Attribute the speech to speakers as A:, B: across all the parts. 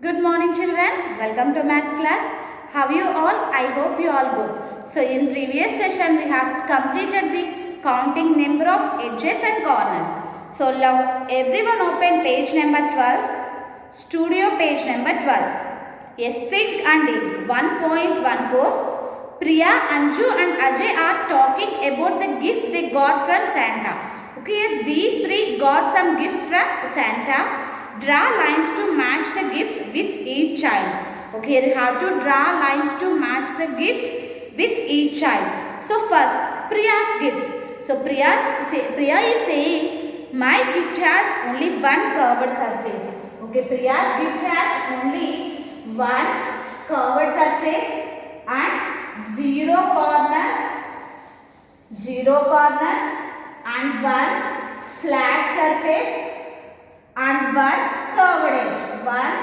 A: Good morning children. Welcome to math class. How are you all? I hope you all good. So in previous session we have completed the counting number of edges and corners. So now everyone open page number 12. Studio page number 12. Yes, think and did. 1.14. Priya, Anju and Ajay are talking about the gift they got from Santa. Okay, these three got some gift from Santa. Draw lines to match the gift with each child. Okay, you have to draw lines to match the gifts with each child. So first, Priya's gift. So Priya is saying, my gift has only one curved surface. Okay, Priya's gift has only one curved surface and zero corners and one flat surface and one curved edge. One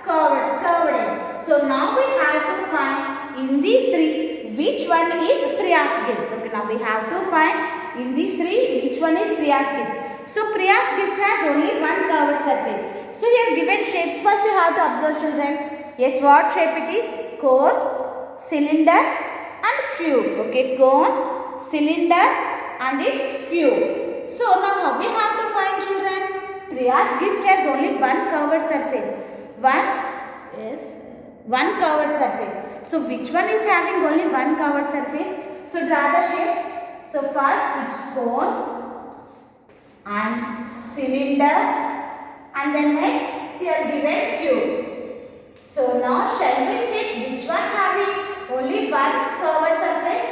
A: curved edge. So now we have to find in these three which one is Priya's gift. Okay, now we have to find in these three which one is Priya's gift. So Priya's gift has only one curved surface. So here given shapes, first you have to observe children. Yes, what shape it is? Cone, cylinder and cube. Okay, cone, cylinder and its cube. So now how we have to find children? Priya's gift has only one curved surface. One curved surface. So which one is having only one curved surface? So draw the shape. So first it's cone and cylinder and then next here given cube. So now shall we check which one having only one curved surface?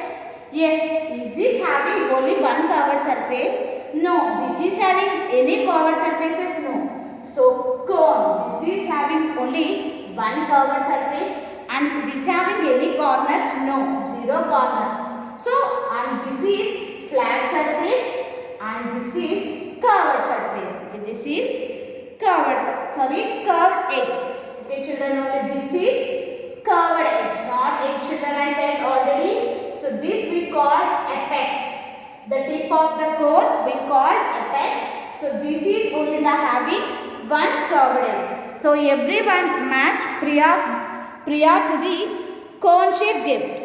A: Yes, is this having only one curved surface? No, this is having any curved surfaces? No. So cone, this is having only one curved surface and this having any corners? No, zero corners. So and this is flat surface and this is curved surface. Okay, this is curved edge. Okay children, only this is curved edge, not edge children I said already. So this we call apex. The tip of the cone we call apex. So this is only the having one curved edge. So everyone match Priya to the cone shaped gift.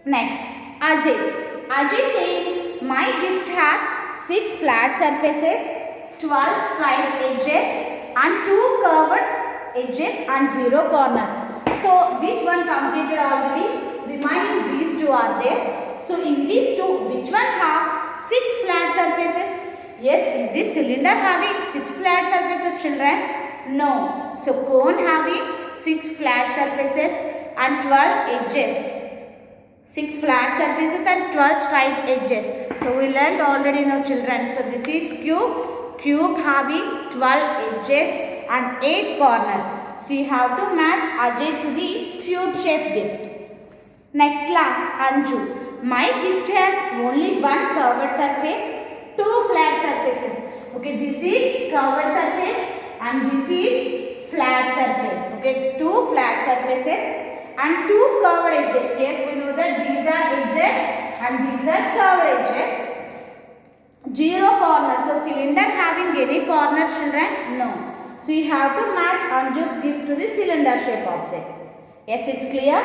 A: Next, Ajay saying my gift has 6 flat surfaces, 12 straight edges and 2 curved edges and 0 corners. So this one completed already. Remaining these two are there. So in these two, which one have 6 flat surfaces? Yes, is this cylinder having 6 flat surfaces children? No. So cone having 6 flat surfaces and 12 edges. 6 flat surfaces and 12 straight edges. So we learned already now children. So this is cube having 12 edges and 8 corners. So you have to match Ajay to the cube shaped gift. Next class, Anju. My gift has only one curved surface, 2 flat surfaces. Okay, this is curved surface and this is flat surface. Okay, 2 flat surfaces and 2 curved edges. Yes, we know that these are edges and these are curved edges. 0 corners. So cylinder having any corners children? No. So you have to match Anju's gift to the cylinder shape object. Yes, it's clear?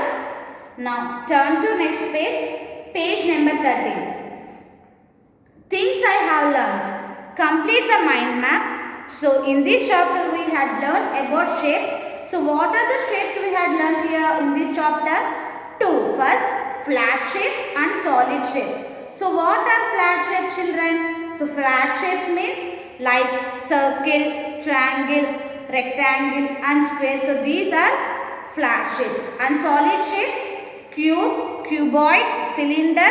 A: Now turn to next page, page number 13. Things I have learned. Complete the mind map. So in this chapter we had learned about shape. So what are the shapes we had learned here in this chapter? 2. First, flat shapes and solid shapes. So what are flat shapes children? So flat shapes means like circle, triangle, rectangle and square. So these are flat shapes. And solid shapes, cube, cuboid, cylinder,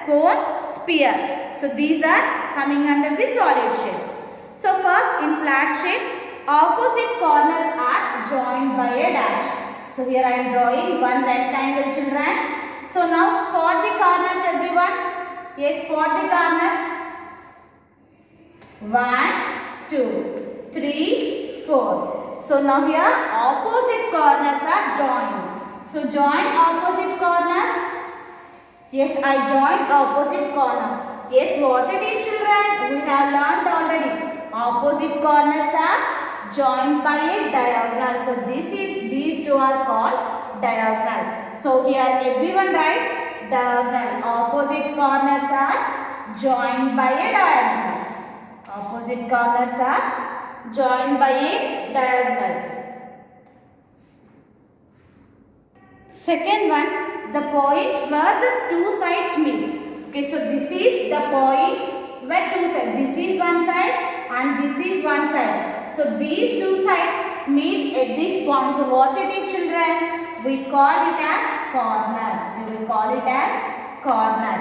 A: cone, sphere. So these are coming under the solid shapes. So first in flat shape, opposite corners are joined by a dash. So here I am drawing one rectangle children. So now spot the corners everyone. Yes, spot the corners. 1, 2, 3, 4. So now here opposite corners are joined. So join opposite corners. Yes, I joined opposite corner. Yes, what it is children? We have learned already. Opposite corners are joined by a diagonal. So these two are called diagonal. So here everyone write diagonal. Opposite corners are joined by a diagonal. Opposite corners are joined by a diagonal. Second one, the point where the two sides meet. Okay, so this is the point where two sides. This is one side and this is one side. So these two sides meet at this point. So what it is, children? We call it as corner. We will call it as corner.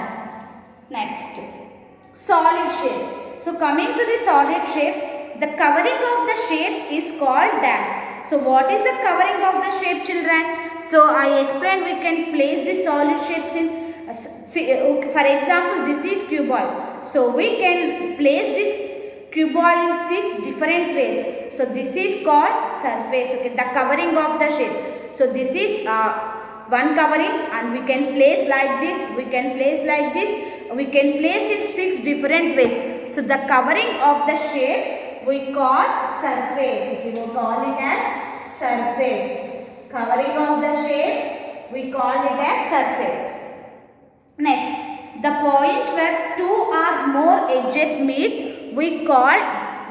A: Next, solid shape. So coming to the solid shape, the covering of the shape is called dash. So what is the covering of the shape, children? So I explained we can place the solid shapes in, for example, this is cuboid. So we can place this cuboid in 6 different ways. So this is called surface, okay, the covering of the shape. So this is one covering, and we can place like this, we can place like this, we can place in 6 different ways. So the covering of the shape we call surface. We will call it as surface. Covering of the shape we call it as surface. Next, the point where two or more edges meet we call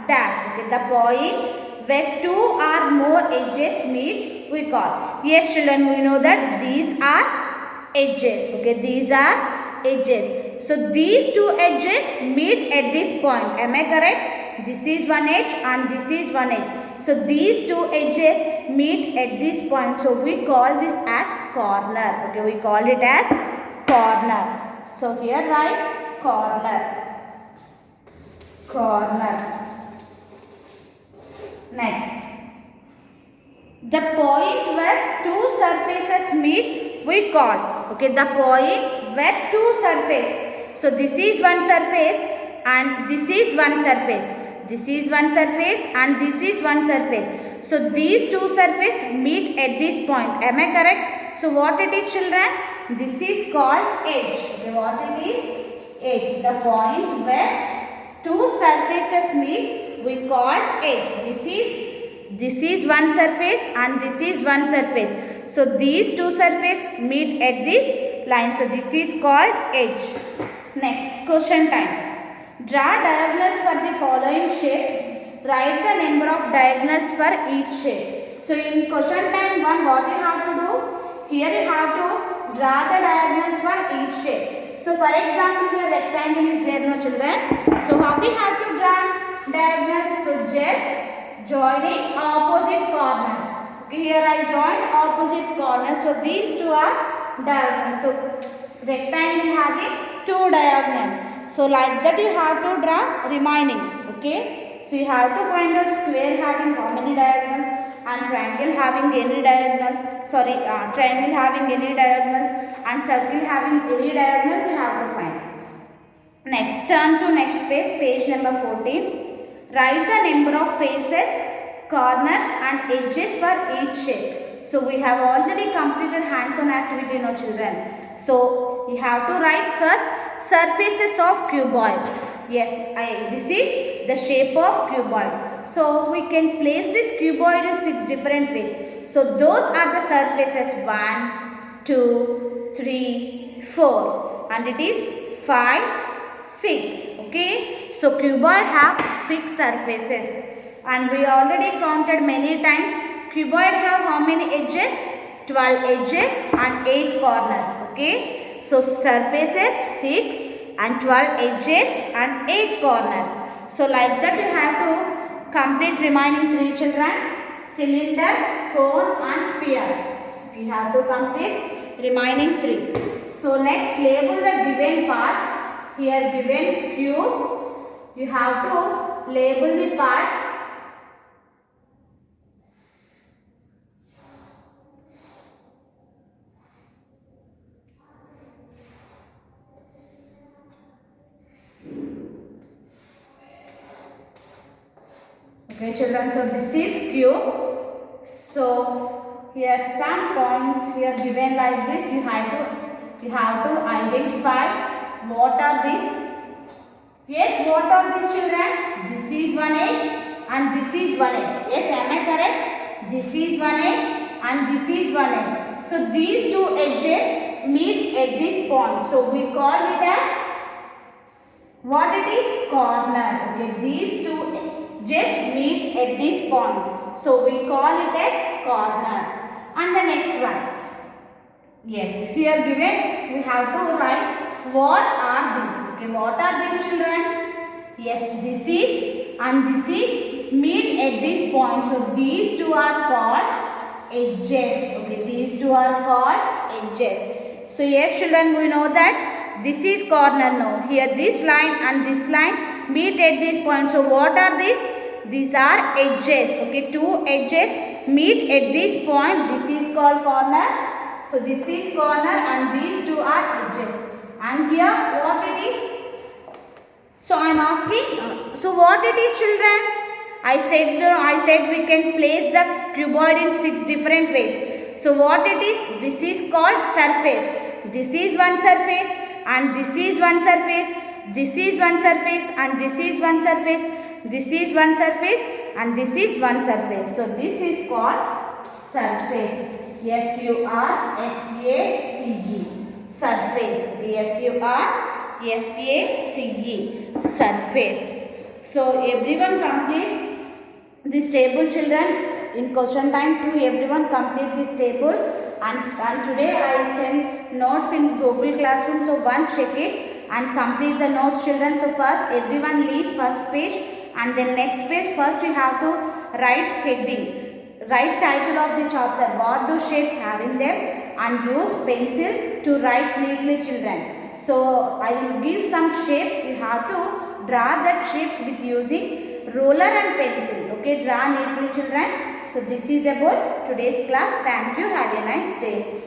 A: dash. Okay, the point where two or more edges meet we call. Yes, children, we know that these are edges. Okay, these are edges. So these two edges meet at this point. Am I correct? This is one edge and this is one edge. So these two edges meet at this point. So we call this as corner. Okay, we call it as corner. So here write corner. Corner. Next, the point where two surfaces meet we call. Okay, the point where two surfaces. So this is one surface and this is one surface. This is one surface and this is one surface. So these two surfaces meet at this point. Am I correct? So what it is, children? This is called edge. Okay, what it is? Edge. The point where two surfaces meet we call edge. This is one surface and this is one surface. So these two surfaces meet at this line. So this is called edge. Next, question time. Draw diagonals for the following shapes. Write the number of diagonals for each shape. So in question time 1, what you have to do? Here you have to draw the diagonals for each shape. So for example, here rectangle is there, no children. So how we have to draw diagonals? So just joining opposite corners. Okay, here I join opposite corners. So these two are diagonals. So rectangle having 2 diagonals. So like that you have to draw remaining. Okay. So you have to find out square having how many diagonals and triangle having any diagonals. Sorry, triangle having any diagonals and circle having any diagonals you have to find. Next, turn to next page, page number 14. Write the number of faces, corners and edges for each shape. So we have already completed hands-on activity, no children. So you have to write first surfaces of cuboid. Yes, this is the shape of cuboid. So we can place this cuboid in 6 different ways. So those are the surfaces 1, 2, 3, 4 and it is 5, 6. Okay. So cuboid have 6 surfaces and we already counted many times. Cuboid have how many edges? 12 edges and 8 corners. Okay. So surfaces 6 and 12 edges and 8 corners. So like that you have to complete remaining 3 children. Cylinder, cone and sphere. You have to complete remaining 3. So next label the given parts. Here given cube. You have to label the parts. Okay children, so this is cube. So here some points here given like this. You have to identify what are these. Yes, what are these children? This is one edge and this is one edge. Yes, am I correct? This is one edge and this is one edge. So these two edges meet at this point. So we call it as what it is? Corner. Okay, these two edges meet at this point. So we call it as corner. And the next one. Yes, here given we have to write what are these. Okay, what are these, children? Yes, this is and this is meet at this point. So these two are called edges. Okay, these two are called edges. So yes, children, we know that this is corner now. Here this line and this line meet at this point. So what are these? These are edges. Okay, two edges meet at this point. This is called corner. So this is corner and these two are edges. And here what it is? So I am asking, so what it is, children? I said we can place the cuboid in 6 different ways. So what it is? This is called surface. This is one surface and this is one surface. This is one surface and this is one surface. This is one surface and this is one surface. So this is called surface. S-U-R-F-A-C-E. Surface. S-U-R-F-A-C-E. Surface. So everyone complete this table, children. In question time 2, everyone complete this table. And today I will send notes in Google Classroom. So once check it and complete the notes, children. So first everyone leave first page and then next page. First you have to write heading. Write title of the chapter, what do shapes have in them, and use pencil to write neatly, children. So I will give some shape. You have to draw that shapes with using ruler and pencil. Okay, draw neatly, children. So this is about today's class. Thank you. Have a nice day.